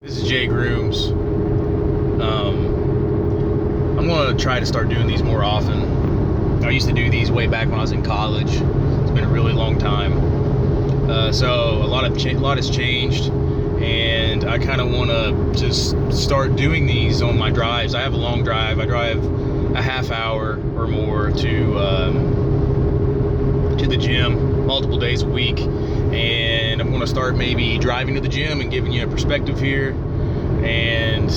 This is Jay Grooms. I'm going to try to start doing these more often. I used to do these way back when I was in college. It's been a really long time. So a lot has changed, and I kind of want to just start doing these on my drives. I have a long drive. I drive a half hour or more to the gym multiple days a week, and I'm going to start maybe driving to the gym and giving you a perspective here and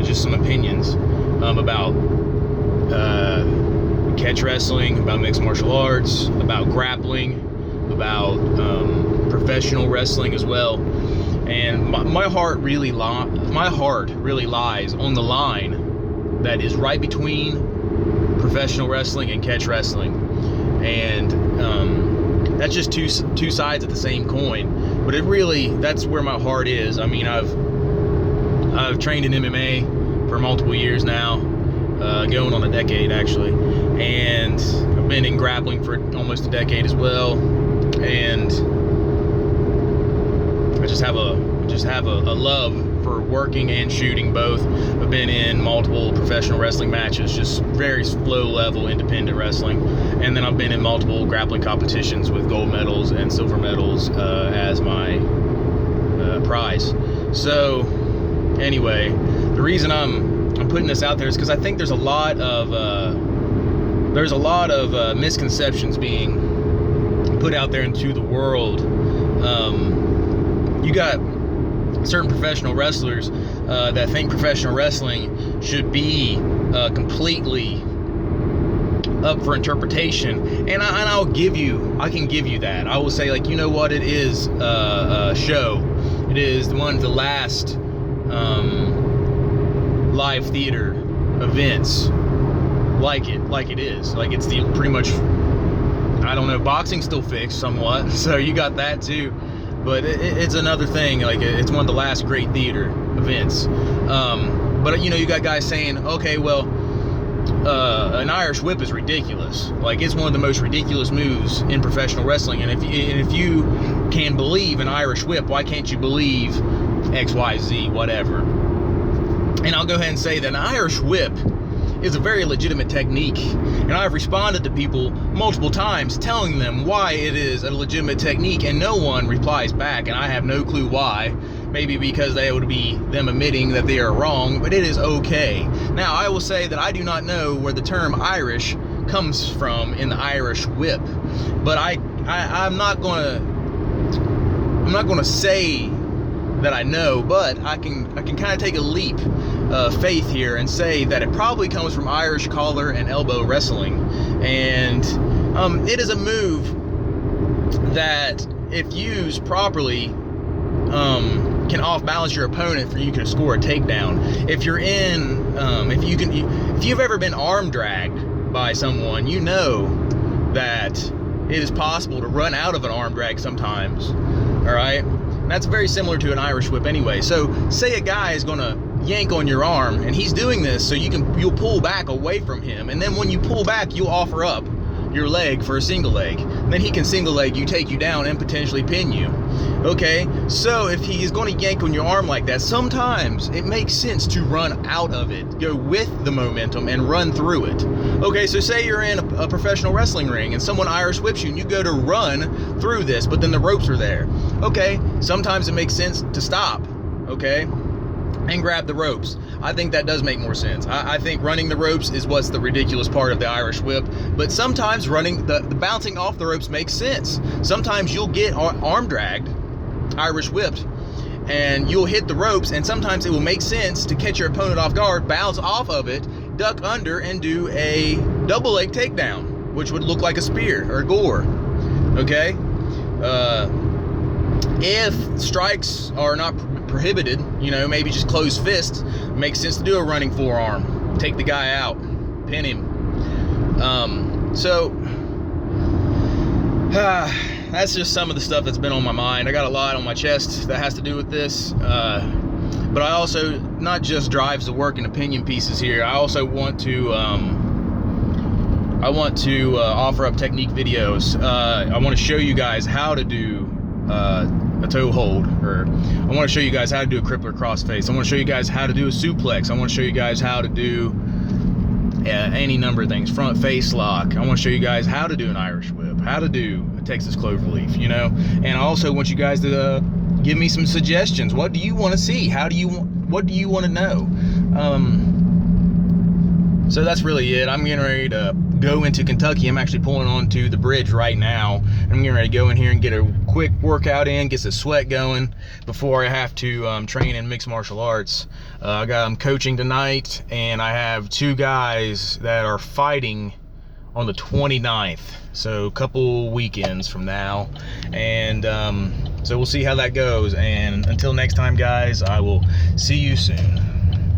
just some opinions about catch wrestling, about mixed martial arts, about grappling, about professional wrestling as well. And my heart really lies on the line that is right between professional wrestling and catch wrestling. And that's just two sides of the same coin, but that's where my heart is. I mean, I've trained in MMA for multiple years now, going on a decade actually, and I've been in grappling for almost a decade as well, and I just have a love for working and shooting both. I've been in multiple professional wrestling matches, just very low level independent wrestling, and then I've been in multiple grappling competitions with gold medals and silver medals as my prize. So anyway, the reason I'm putting this out there is because I think there's a lot of misconceptions being put out there into the world. You got certain professional wrestlers that think professional wrestling should be completely up for interpretation, and I can give you that. I will say, like, you know what, it is a show. It is one of the last live theater events like it is. Like, it's the pretty much, I don't know, boxing's still fixed somewhat, so you got that too. But it's another thing. Like, it's one of the last great theater events. But you know, you got guys saying, okay, well, an Irish whip is ridiculous. Like, it's one of the most ridiculous moves in professional wrestling. And if you can believe an Irish whip, why can't you believe X, Y, Z, whatever? And I'll go ahead and say that an Irish whip is a very legitimate technique, and I've responded to people multiple times telling them why it is a legitimate technique, and no one replies back, and I have no clue why. Maybe because they would be them admitting that they are wrong, but it is okay. Now, I will say that I do not know where the term Irish comes from in the Irish whip, but I'm not gonna say that I know, but I can kind of take a leap of faith here and say that it probably comes from Irish collar and elbow wrestling. And it is a move that, if used properly, can off balance your opponent for you can score a takedown. If you're in if you've ever been arm dragged by someone, you know that it is possible to run out of an arm drag sometimes. All right, and that's very similar to an Irish whip anyway. So say a guy is going to yank on your arm, and he's doing this so you'll pull back away from him, and then when you pull back, you'll offer up your leg for a single leg. Then he can single leg you, take you down, and potentially pin you. Okay, so if he's going to yank on your arm like that, sometimes it makes sense to run out of it, go with the momentum and run through it. Okay, so say you're in a professional wrestling ring and someone Irish whips you, and you go to run through this, but then the ropes are there. Okay, sometimes it makes sense to stop, okay, and grab the ropes. I think that does make more sense. I think running the ropes is what's the ridiculous part of the Irish whip, but sometimes running the bouncing off the ropes makes sense. Sometimes you'll get arm dragged, Irish whipped, and you'll hit the ropes, and sometimes it will make sense to catch your opponent off guard, bounce off of it, duck under, and do a double leg takedown, which would look like a spear or a gore. Okay, if strikes are not prohibited, you know, maybe just closed fists, makes sense to do a running forearm, take the guy out, pin him. So that's just some of the stuff that's been on my mind. I got a lot on my chest that has to do with this, but I also not just drives the work and opinion pieces here. I also want to offer up technique videos. I want to show you guys how to do a toe hold, or I want to show you guys how to do a crippler crossface. I want to show you guys how to do a suplex. I want to show you guys how to do any number of things, front face lock. I want to show you guys how to do an Irish whip, how to do a Texas cloverleaf, you know. And I also want you guys to give me some suggestions. What do you want to see? What do you want to know? So that's really it. I'm getting ready to go into Kentucky. I'm actually pulling onto the bridge right now. I'm getting ready to go in here and get a quick workout in, get the sweat going before I have to train in mixed martial arts. I'm coaching tonight, and I have 2 guys that are fighting on the 29th, so a couple weekends from now. And so we'll see how that goes. And until next time, guys, I will see you soon.